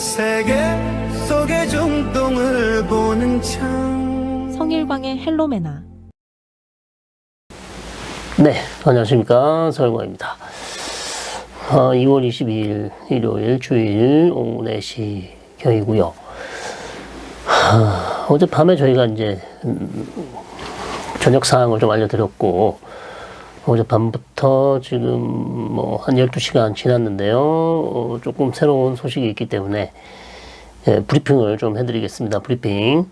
세계 속의 중동을 보는 창. 성일광의 헬로메나. 네, 안녕하십니까. 서영광입니다. 2월 22일 일요일 주일 오후 4시경이고요. 어젯밤에 저희가 이제 저녁 사항을 좀 알려드렸고, 어젯밤부터 지금 뭐 한 12시간 지났는데요. 조금 새로운 소식이 있기 때문에 브리핑을 좀 해드리겠습니다. 브리핑.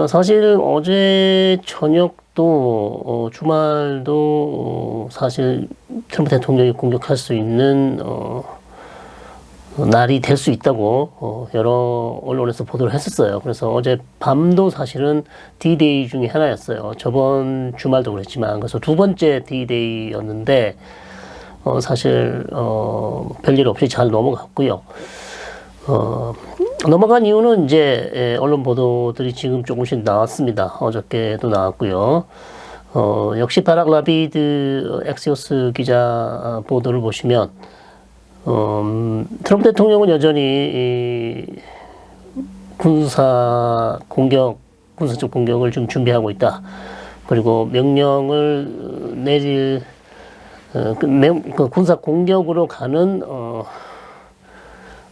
사실 어제 저녁도 주말도 사실 트럼프 대통령이 공격할 수 있는 날이 될 수 있다고 여러 언론에서 보도를 했었어요. 그래서 어제 밤도 사실은 D-Day 중에 하나였어요. 저번 주말도 그랬지만, 그래서 두 번째 D-Day였는데 사실 별일 없이 잘 넘어갔고요. 넘어간 이유는 이제 언론 보도들이 지금 조금씩 나왔습니다. 어저께도 나왔고요. 역시 바락 라비드 엑시오스 기자 보도를 보시면 트럼프 대통령은 여전히 군사적 공격을 좀 준비하고 있다. 그리고 명령을 내릴 군사 공격으로 가는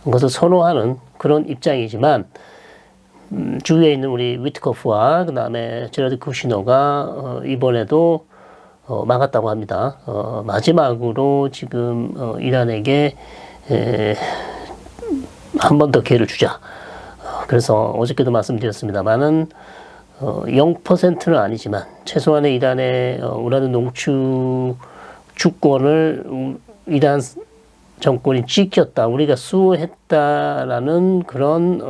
것을 선호하는 그런 입장이지만, 주위에 있는 우리 위트코프와 그 다음에 제러드 쿠시너가 이번에도 막았다고 합니다. 마지막으로 지금 이란에게 한 번 더 기회를 주자. 그래서 어저께도 말씀드렸습니다만은 0%는 아니지만 최소한의 이란의 우라늄 농축 주권을 이란 정권이 지켰다, 우리가 수호했다라는 그런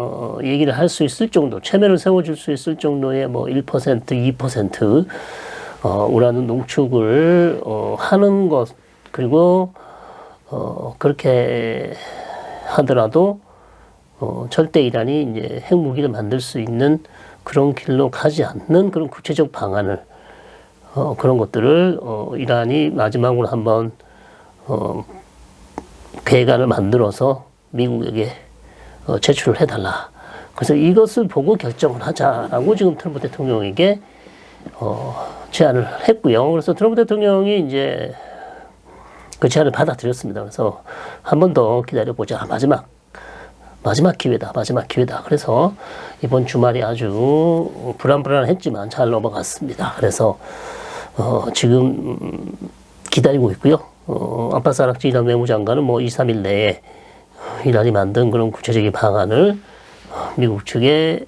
얘기를 할 수 있을 정도, 체면을 세워줄 수 있을 정도의 뭐 1%, 2% 우라늄 농축을 하는 것, 그리고 그렇게 하더라도 절대 이란이 이제 핵무기를 만들 수 있는 그런 길로 가지 않는 그런 구체적 방안을, 그런 것들을 이란이 마지막으로 한번 계획안을 만들어서 미국에게 제출을 해달라. 그래서 이것을 보고 결정을 하자라고 지금 트럼프 대통령에게 제안을 했고요. 그래서 트럼프 대통령이 이제 그 제안을 받아들였습니다. 그래서 한 번 더 기다려보자. 마지막 기회다. 그래서 이번 주말이 아주 불안했지만 잘 넘어갔습니다. 그래서 지금 기다리고 있고요. 아바스 아락치 이란 외무장관은 뭐 2, 3일 내에 이란이 만든 그런 구체적인 방안을 미국 측에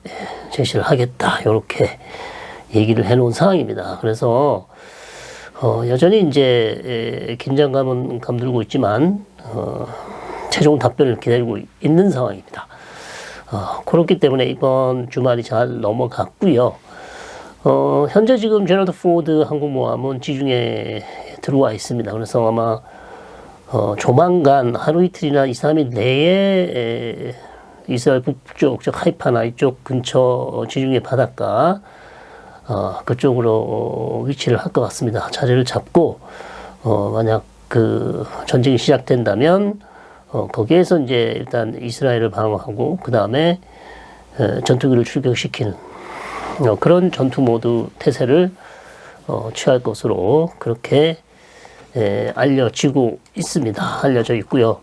제시를 하겠다, 이렇게 얘기를 해놓은 상황입니다. 그래서 여전히 이제 긴장감은 감돌고 있지만 최종 답변을 기다리고 있는 상황입니다. 그렇기 때문에 이번 주말이 잘 넘어갔고요. 현재 지금 제너럴 포드 항공모함은 지중해에 들어와 있습니다. 그래서 아마 조만간 하루 이틀이나 2, 3일 내에 이스라엘 북쪽, 즉 하이파나 이쪽 근처 지중해 바닷가 그쪽으로 위치를 할 것 같습니다. 자리를 잡고 만약 그 전쟁이 시작된다면 거기에서 이제 일단 이스라엘을 방어하고 그 다음에 전투기를 출격시키는 그런 전투 모드 태세를 취할 것으로 그렇게 알려져 있고요.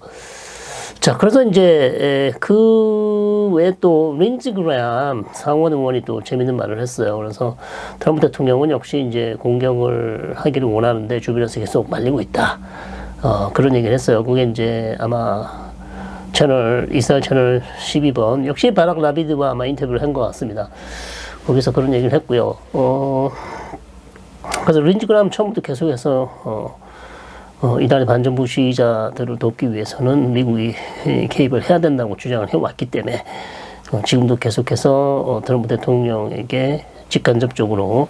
자, 그래서 이제 그 외에 또 린지 그레엄 상원 의원이 또 재밌는 말을 했어요. 그래서 트럼프 대통령은 역시 이제 공격을 하기를 원하는데 주변에서 계속 말리고 있다. 그런 얘기를 했어요. 그게 이제 아마 이스라엘 채널 12번, 역시 바락 라비드와 아마 인터뷰를 한 것 같습니다. 거기서 그런 얘기를 했고요. 그래서 린지 그레엄 처음부터 계속해서 이란의 반정부 시위자들을 돕기 위해서는 미국이 개입을 해야 된다고 주장을 해왔기 때문에 지금도 계속해서 트럼프 대통령에게 직간접적으로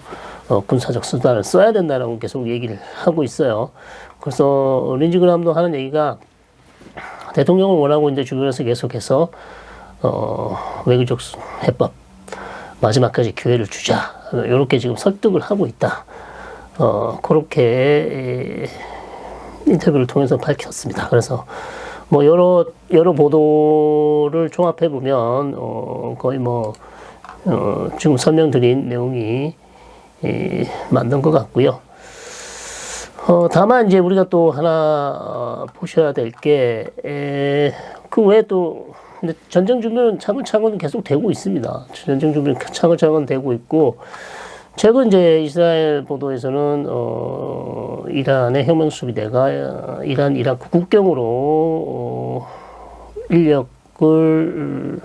군사적 수단을 써야 된다라고 계속 얘기를 하고 있어요. 그래서 린지 그레엄도 하는 얘기가, 대통령을 원하고 이제 주변에서 계속해서 외교적 해법 마지막까지 기회를 주자, 이렇게 지금 설득을 하고 있다. 그렇게 인터뷰를 통해서 밝혔습니다. 그래서 뭐 여러 보도를 종합해 보면 거의 뭐 지금 설명드린 내용이 맞는 것 같고요. 다만 이제 우리가 또 하나 보셔야 될 게 그 외에 또 근데 전쟁 준비는 차근차근 계속 되고 있습니다. 전쟁 준비는 차근차근 되고 있고 최근 이제 이스라엘 보도에서는 이란의 혁명수비대가 이란 이라크 국경으로 인력을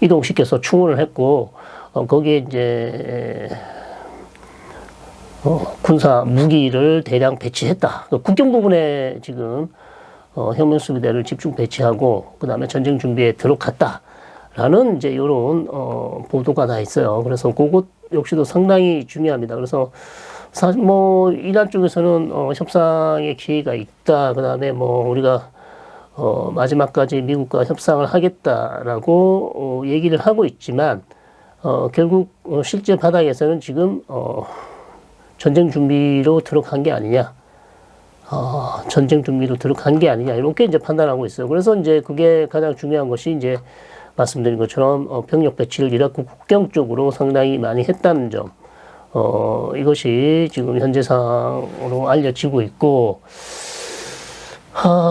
이동시켜서 충원을 했고 거기에 이제 군사 무기를 대량 배치했다. 국경 부분에 지금 혁명수비대를 집중 배치하고 그 다음에 전쟁 준비에 들어갔다라는 이제 이런 보도가 나 있어요. 그래서 그것 역시도 상당히 중요합니다. 그래서 사실 뭐 이란 쪽에서는 협상의 기회가 있다. 그 다음에 뭐 우리가 마지막까지 미국과 협상을 하겠다라고 얘기를 하고 있지만 결국 실제 바닥에서는 지금 전쟁 준비로 들어간 게 아니냐. 전쟁 준비로 들어간 게 아니냐. 이렇게 이제 판단하고 있어요. 그래서 이제 그게 가장 중요한 것이 이제 말씀드린 것처럼 병력 배치를 이라크 국경 쪽으로 상당히 많이 했다는 점. 이것이 지금 현재 상으로 알려지고 있고,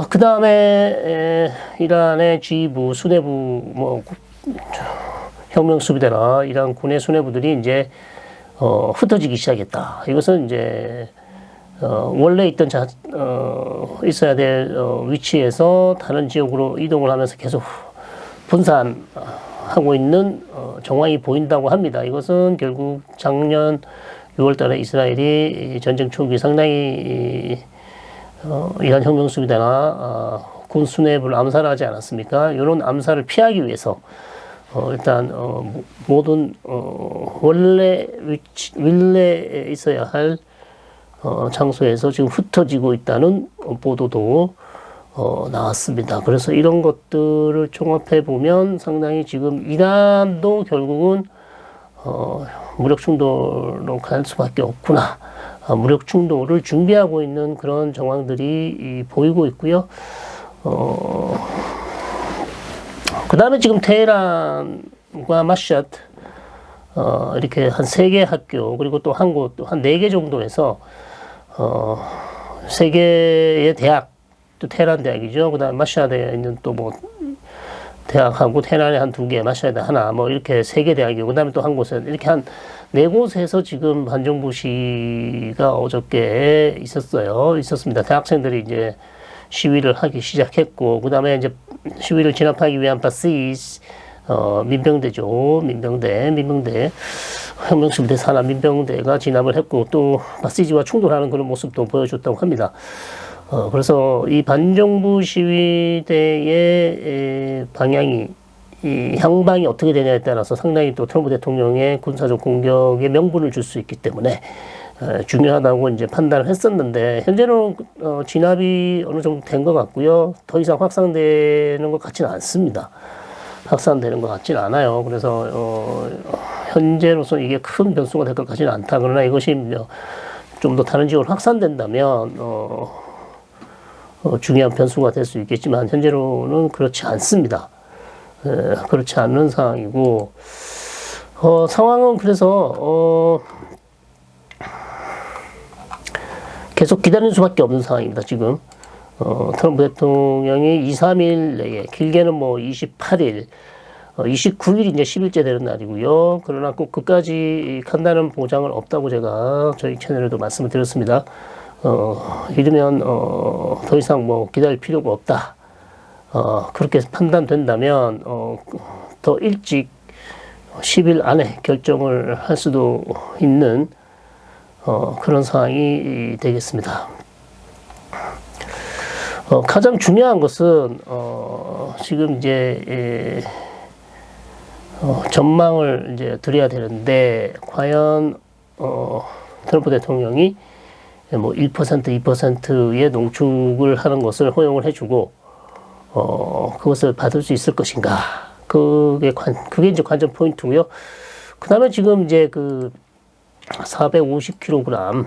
그 다음에 이란의 지휘부, 수뇌부, 뭐 혁명수비대나 이란 군의 수뇌부들이 이제 흩어지기 시작했다. 이것은 이제 원래 있던 있어야 될 위치에서 다른 지역으로 이동을 하면서 계속 분산하고 있는 정황이 보인다고 합니다. 이것은 결국 작년 6월 달에 이스라엘이 전쟁 초기 상당히 이란 혁명수비대나 군 수뇌부를 암살하지 않았습니까? 이런 암살을 피하기 위해서 일단 모든 원래에 있어야 할 장소에서 지금 흩어지고 있다는 보도도 나왔습니다. 그래서 이런 것들을 종합해 보면 상당히 지금 이란도 결국은 무력 충돌로 갈 수밖에 없구나. 무력 충돌을 준비하고 있는 그런 정황들이 보이고 있고요. 그 다음에 지금 테헤란과 마샤트 이렇게 한 3개 학교 그리고 또 한 곳, 한 4개 정도에서 3개의 대학, 또 테헤란 대학이죠. 그 다음에 마샤드에 있는 또 뭐 대학하고 테헤란에 한 2개, 마샤드 하나, 뭐 이렇게 3개 대학이고, 그 다음에 또 한 곳에 이렇게 한 4곳에서 지금 반정부 시위가 어저께 있었습니다. 대학생들이 이제 시위를 하기 시작했고, 그 다음에 이제 시위를 진압하기 위한 바시스, 민병대죠. 민병대. 혁명수비대 산하 민병대가 진압을 했고, 또 바시지와 충돌하는 그런 모습도 보여줬다고 합니다. 그래서 이 반정부 시위대의 방향이, 이 향방이 어떻게 되냐에 따라서 상당히 또 트럼프 대통령의 군사적 공격에 명분을 줄 수 있기 때문에 중요하다고 이제 판단을 했었는데, 현재는 진압이 어느 정도 된 것 같고요. 더 이상 확산되는 것 같지는 않습니다. 확산되는 것 같지는 않아요. 그래서 현재로서 이게 큰 변수가 될 것 같지는 않다. 그러나 이것이 좀 더 다른 지역으로 확산된다면 중요한 변수가 될 수 있겠지만 현재로는 그렇지 않습니다. 그렇지 않는 상황이고, 상황은 그래서 계속 기다리는 수밖에 없는 상황입니다. 지금 트럼프 대통령이 2, 3일 내에, 길게는 뭐 28일, 29일이 이제 10일째 되는 날이고요. 그러나 꼭 그까지 간다는 보장은 없다고 제가 저희 채널에도 말씀을 드렸습니다. 이르면 더 이상 뭐 기다릴 필요가 없다. 그렇게 판단된다면 더 일찍 10일 안에 결정을 할 수도 있는 그런 상황이 되겠습니다. 가장 중요한 것은 지금 이제 전망을 이제 드려야 되는데, 과연 트럼프 대통령이 뭐 1%, 2%의 농축을 하는 것을 허용을 해주고 그것을 받을 수 있을 것인가? 그게 이제 관전 포인트고요. 그 다음에 지금 이제 그 450kg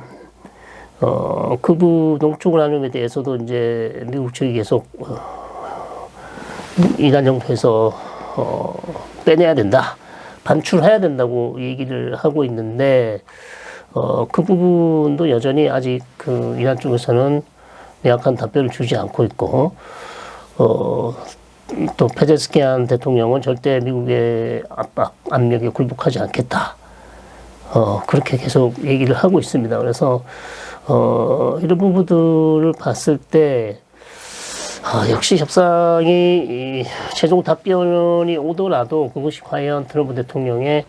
극우 농축을 하는 데 대해서도 이제 미국 측이 계속 이란 정부에서 빼내야 된다, 반출해야 된다고 얘기를 하고 있는데 그 부분도 여전히 아직 그 이란 쪽에서는 명확한 답변을 주지 않고 있고 또 페제스키안 대통령은 절대 미국의 압박, 압력에 굴복하지 않겠다. 그렇게 계속 얘기를 하고 있습니다. 그래서 이런 부분들을 봤을 때 역시 협상이 최종 답변이 오더라도 그것이 과연 트럼프 대통령의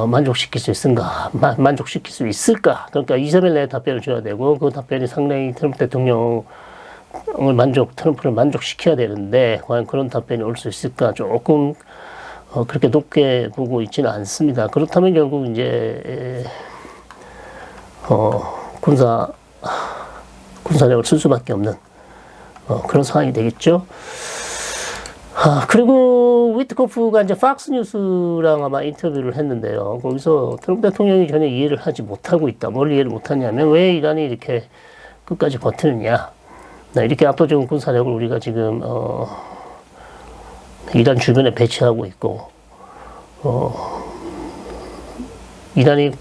만족시킬 수 있을까? 만족시킬 수 있을까? 그러니까 2~3일 내에 답변을 줘야 되고 그 답변이 상당히 트럼프 대통령을 트럼프를 만족시켜야 되는데 과연 그런 답변이 올 수 있을까? 조금 그렇게 높게 보고 있지는 않습니다. 그렇다면 결국 이제 군사력을 쓸 수밖에 없는 그런 상황이 되겠죠. 그리고 위트코프가 이제 팍스뉴스랑 아마 인터뷰를 했는데요. 거기서 트럼프 대통령이 전혀 이해를 하지 못하고 있다. 뭘 이해를 못하냐면 왜 이란이 이렇게 끝까지 버티느냐. 이렇게 압도적인 군사력을 우리가 지금 이란 주변에 배치하고 있고 이란이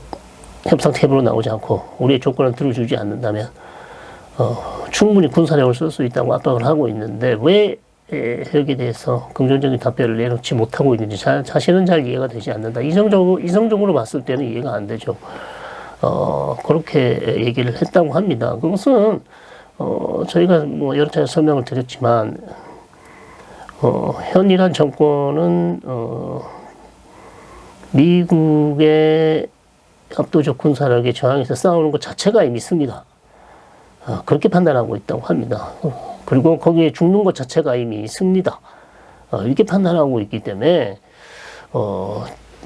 협상 테이블로 나오지 않고 우리의 조건을 들어주지 않는다면 충분히 군사력을 쓸 수 있다고 압박을 하고 있는데 왜 여기에 대해서 긍정적인 답변을 내놓지 못하고 있는지 사실은 잘 이해가 되지 않는다. 이성적으로 봤을 때는 이해가 안 되죠. 그렇게 얘기를 했다고 합니다. 그것은 저희가 뭐 여러 차례 설명을 드렸지만 현 이란 정권은 미국의 압도적 군사력에 저항해서 싸우는 것 자체가 이미 씁니다. 그렇게 판단하고 있다고 합니다. 그리고 거기에 죽는 것 자체가 이미 승리다. 이렇게 판단하고 있기 때문에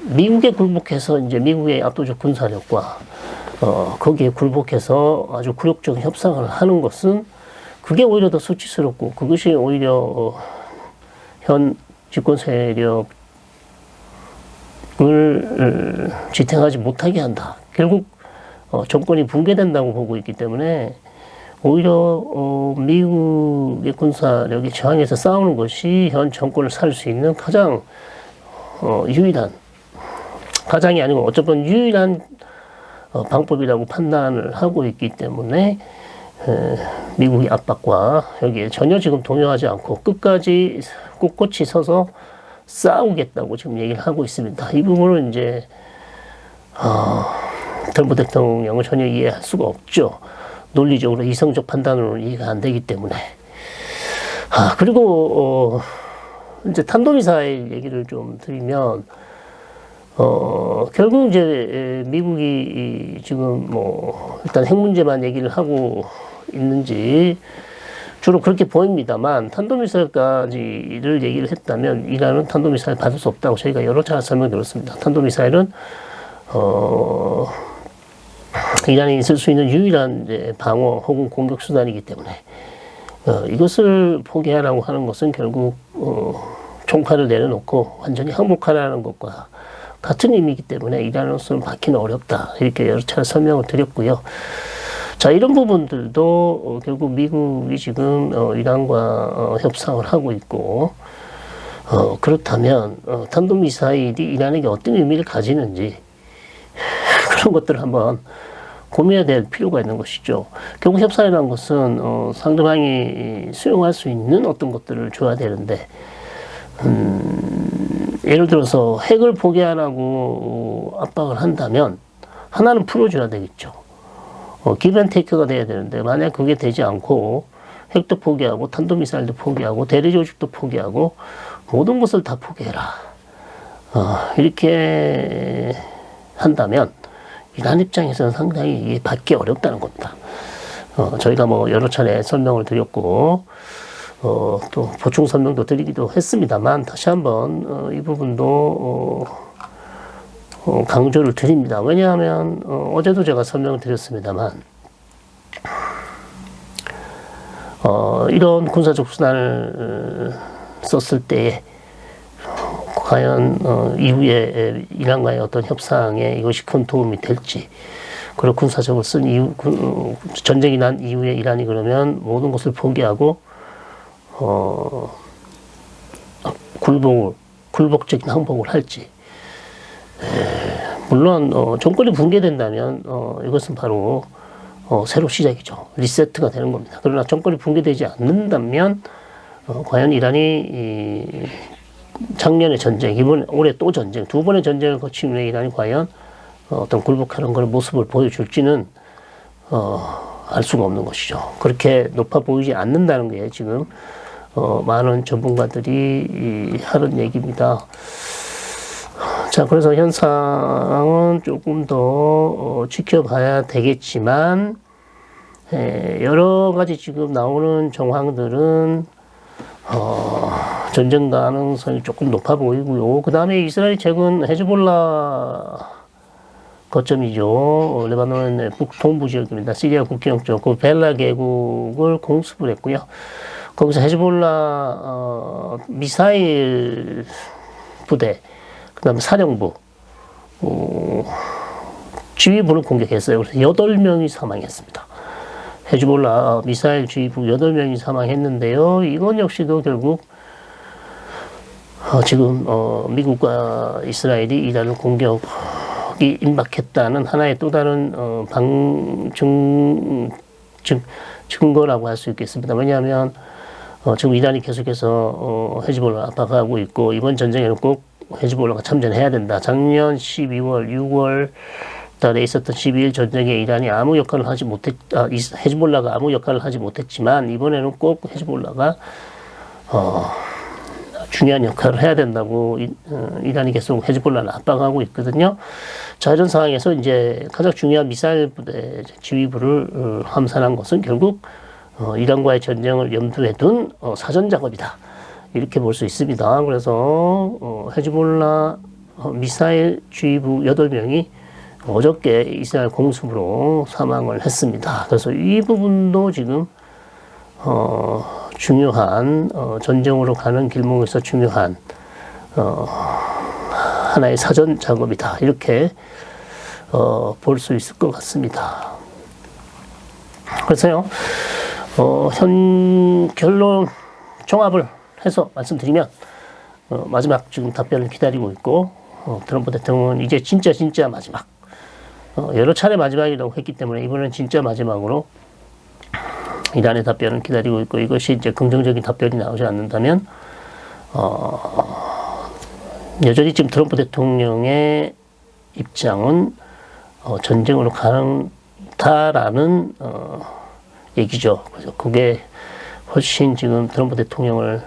미국에 굴복해서 이제 미국의 압도적 군사력과 거기에 굴복해서 아주 굴욕적인 협상을 하는 것은 그게 오히려 더 수치스럽고 그것이 오히려 현 집권 세력을 지탱하지 못하게 한다. 결국 정권이 붕괴된다고 보고 있기 때문에 오히려 미국의 군사력이 저항해서 싸우는 것이 현 정권을 살 수 있는 가장 유일한, 가장이 아니고 어쩌면 유일한 방법이라고 판단을 하고 있기 때문에 미국의 압박과 여기에 전혀 지금 동요하지 않고 끝까지 꼿꼿이 서서 싸우겠다고 지금 얘기를 하고 있습니다. 이 부분은 이제 트럼프 대통령을 전혀 이해할 수가 없죠. 논리적으로 이성적 판단으로 이해가 안 되기 때문에. 그리고 이제 탄도미사일 얘기를 좀 드리면 결국 이제 미국이 지금 뭐 일단 핵 문제만 얘기를 하고 있는지 주로 그렇게 보입니다만 탄도미사일까지를 얘기를 했다면 이란은 탄도미사일 받을 수 없다고 저희가 여러 차례 설명드렸습니다. 탄도미사일은 이란이 쓸 수 있는 유일한 이제 방어 혹은 공격 수단이기 때문에 이것을 포기하라고 하는 것은 결국 총칼을 내려놓고 완전히 항복하라는 것과 같은 의미이기 때문에 이란으로서는 받기는 어렵다. 이렇게 여러 차례 설명을 드렸고요. 자, 이런 부분들도 결국 미국이 지금 이란과 협상을 하고 있고 그렇다면 탄도미사일이 이란에게 어떤 의미를 가지는지 그런 것들을 한번 고민해야 될 필요가 있는 것이죠. 결국 협상이라는 것은 상대방이 수용할 수 있는 어떤 것들을 줘야 되는데 예를 들어서 핵을 포기하라고 압박을 한다면 하나는 풀어줘야 되겠죠. 기브앤테이크가 돼야 되는데 만약 그게 되지 않고 핵도 포기하고 탄도미사일도 포기하고 대리조직도 포기하고 모든 것을 다 포기해라. 이렇게 한다면 이란 입장에서는 상당히 이게 받기 어렵다는 겁니다. 저희가 뭐 여러 차례 설명을 드렸고 또 보충 설명도 드리기도 했습니다만 다시 한번 이 부분도 강조를 드립니다. 왜냐하면 어제도 제가 설명을 드렸습니다만 이런 군사적 수단을 썼을 때에 과연 이후에 이란과의 어떤 협상에 이것이 큰 도움이 될지, 그리고 군사적으로 쓴 이후 전쟁이 난 이후에 이란이 그러면 모든 것을 포기하고 굴복적인 항복을 할지. 물론 정권이 붕괴된다면 이것은 바로 새로 시작이죠. 리세트가 되는 겁니다. 그러나 정권이 붕괴되지 않는다면 과연 이란이 작년의 전쟁, 올해 또 전쟁, 두 번의 전쟁을 거친 후에 이란이 과연 어떤 굴복하는 그런 모습을 보여줄지는 알 수가 없는 것이죠. 그렇게 높아 보이지 않는다는 게 지금 많은 전문가들이 하는 얘기입니다. 자, 그래서 현 상황은 조금 더 지켜봐야 되겠지만 여러 가지 지금 나오는 정황들은 전쟁 가능성이 조금 높아 보이고요. 그 다음에 이스라엘 최근 헤즈볼라 거점이죠. 레바논의 북동부 지역입니다. 시리아 국경 쪽, 그 벨라 계곡을 공습을 했고요. 거기서 헤즈볼라 미사일 부대, 그 다음에 사령부, 지휘부를 공격했어요. 그래서 8명이 사망했습니다. 헤즈볼라 미사일 지휘부 8명이 사망했는데요. 이건 역시도 결국 지금 미국과 이스라엘이 이란을 공격이 임박했다는 하나의 또 다른 증거라고 할 수 있겠습니다. 왜냐하면 지금 이란이 계속해서 헤즈볼라 압박하고 있고 이번 전쟁에는 꼭 헤즈볼라가 참전해야 된다. 작년 12월, 6월 달에 있었던 12일 전쟁에 이란이 아무 역할을 하지 헤즈볼라가 아무 역할을 하지 못했지만 이번에는 꼭 헤즈볼라가 중요한 역할을 해야 된다고 이란이 계속 헤즈볼라를 압박하고 있거든요. 자, 이런 상황에서 이제 가장 중요한 미사일 부대 지휘부를 함선한 것은 결국 이란과의 전쟁을 염두에 둔 사전 작업이다. 이렇게 볼 수 있습니다. 그래서 헤즈볼라 미사일 지휘부 8명이 어저께 이스라엘 공습으로 사망을 했습니다. 그래서 이 부분도 지금 중요한 전쟁으로 가는 길목에서 중요한 하나의 사전 작업이다. 이렇게 볼 수 있을 것 같습니다. 그래서요, 현 결론 종합을 해서 말씀드리면 마지막 지금 답변을 기다리고 있고 트럼프 대통령은 이제 진짜 마지막 여러 차례 마지막이라고 했기 때문에 이번엔 진짜 마지막으로 이란의 답변을 기다리고 있고 이것이 이제 긍정적인 답변이 나오지 않는다면 여전히 지금 트럼프 대통령의 입장은 전쟁으로 가는다라는 얘기죠. 그래서 그게 훨씬 지금 트럼프 대통령의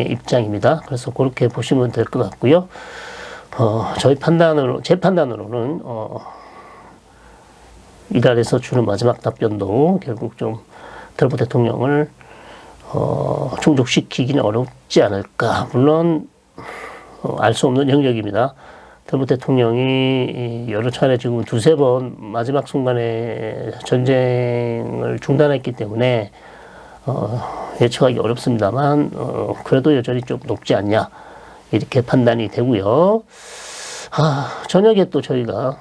입장입니다. 그래서 그렇게 보시면 될 것 같고요. 제 판단으로는 이란에서 주는 마지막 답변도 결국 좀 트럼프 대통령을 충족시키기는 어렵지 않을까. 물론 알 수 없는 영역입니다. 트럼프 대통령이 여러 차례 지금 2-3번 마지막 순간에 전쟁을 중단했기 때문에 예측하기 어렵습니다만 그래도 여전히 좀 높지 않냐 이렇게 판단이 되고요. 저녁에 또 저희가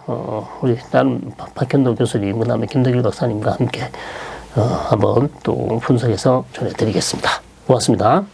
우리 다른 박현도 교수님, 그다음에 김덕일 박사님과 함께 한번 또 분석해서 전해드리겠습니다. 고맙습니다.